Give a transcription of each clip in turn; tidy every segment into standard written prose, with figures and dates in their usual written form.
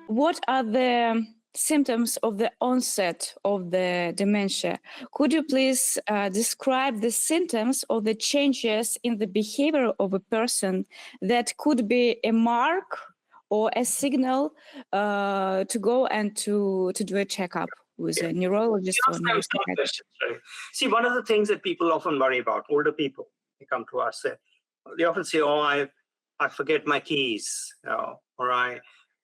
What are the symptoms of the onset of the dementia? Could you please describe the symptoms or the changes in the behavior of a person that could be a mark or a signal to go and to do a checkup with a neurologist or neuropsychiatrist? See, one of the things that people often worry about, older people, they come to us, they often say, oh, I forget my keys, or I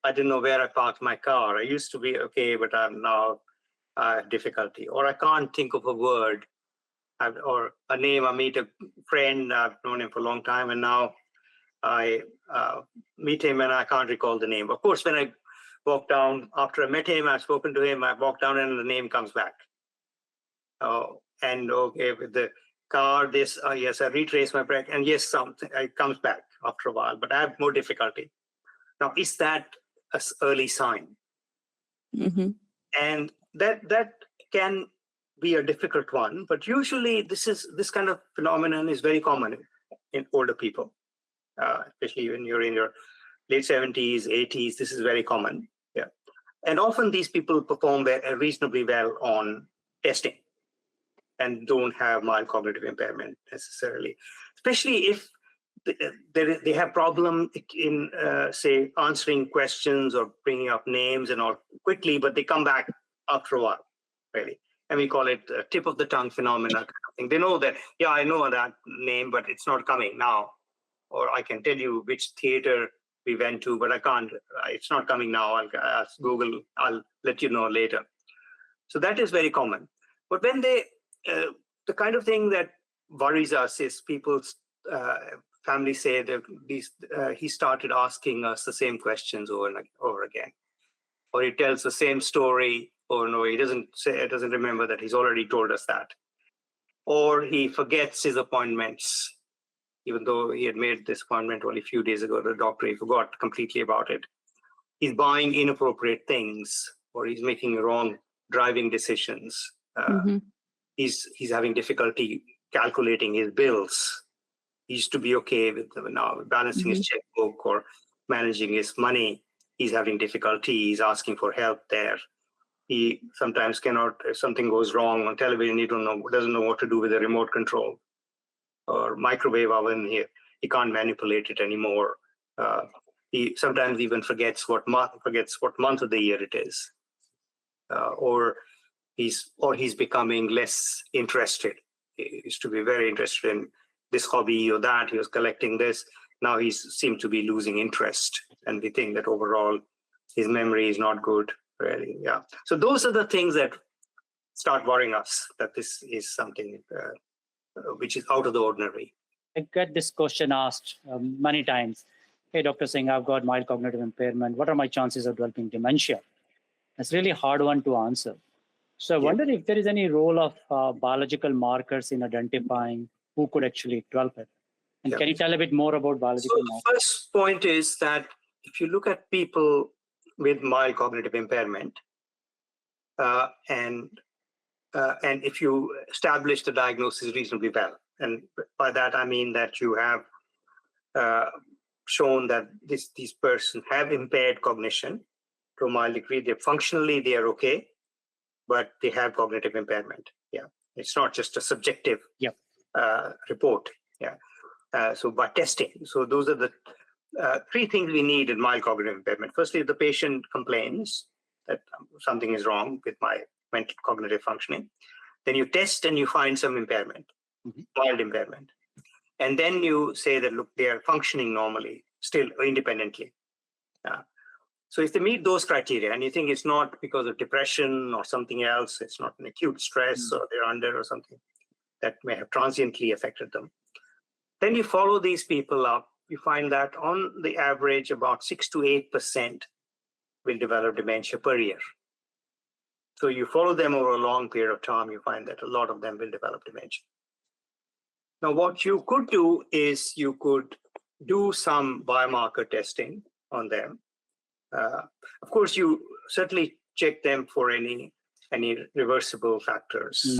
didn't know where I parked my car. I used to be okay, but I'm now difficulty. Or I can't think of a word or a name. I meet a friend, I've known him for a long time, and now I meet him and I can't recall the name. Of course, when I walk down, after I met him, I've spoken to him, I walk down and the name comes back. And okay, with the car, this, yes, I retrace my breath, and yes, something it comes back after a while, but I have more difficulty. Now, is that an early sign? Mm-hmm. And that can be a difficult one, but usually this kind of phenomenon is very common in older people, especially when you're in your late 70s, 80s. This is very common. Yeah, and often these people perform reasonably well on testing and don't have mild cognitive impairment necessarily, especially if they have problem in, say, answering questions or bringing up names and all quickly, but they come back after a while, really. And we call it tip of the tongue phenomena kind of thing. They know that, yeah, I know that name, but it's not coming now. Or I can tell you which theater we went to, but I can't, it's not coming now. I'll ask Google, I'll let you know later. So that is very common. But when they, the kind of thing that worries us is people's families say that he started asking us the same questions over and over again, or he tells the same story. Or no, he doesn't remember that he's already told us that, or he forgets his appointments, even though he had made this appointment only a few days ago. The doctor, he forgot completely about it. He's buying inappropriate things, or he's making wrong driving decisions. Mm-hmm. He's having difficulty calculating his bills. He used to be okay with now balancing his checkbook or managing his money. He's having difficulty. He's asking for help there. He sometimes cannot, if something goes wrong on television, he doesn't know what to do with the remote control or microwave oven. He can't manipulate it anymore. He sometimes even forgets what month of the year it is, or he's becoming less interested. He used to be very interested in this hobby or that. He was collecting this. Now he seems to be losing interest, and we think that overall his memory is not good. Really, yeah. So those are the things that start worrying us, that this is something which is out of the ordinary. I get this question asked many times. Hey, Dr. Singh, I've got mild cognitive impairment. What are my chances of developing dementia? It's really a hard one to answer. So I wonder if there is any role of biological markers in identifying who could actually develop it. And can you tell a bit more about biological markers? The first point is that if you look at people with mild cognitive impairment, and if you establish the diagnosis reasonably well, and by that I mean that you have shown that these persons have impaired cognition to a mild degree. Functionally they are okay, but they have cognitive impairment. Yeah, it's not just a subjective report. Yeah, so by testing. So those are the three things we need in mild cognitive impairment. Firstly, if the patient complains that something is wrong with my mental cognitive functioning, then you test and you find some impairment, mild impairment. And then you say that, look, they are functioning normally, still independently. So if they meet those criteria and you think it's not because of depression or something else, it's not an acute stress or they're under or something that may have transiently affected them, then you follow these people up. You find that on the average, about 6 to 8% will develop dementia per year. So you follow them over a long period of time, you find that a lot of them will develop dementia. Now, what you could do is you could do some biomarker testing on them. Of course, you certainly check them for any reversible factors.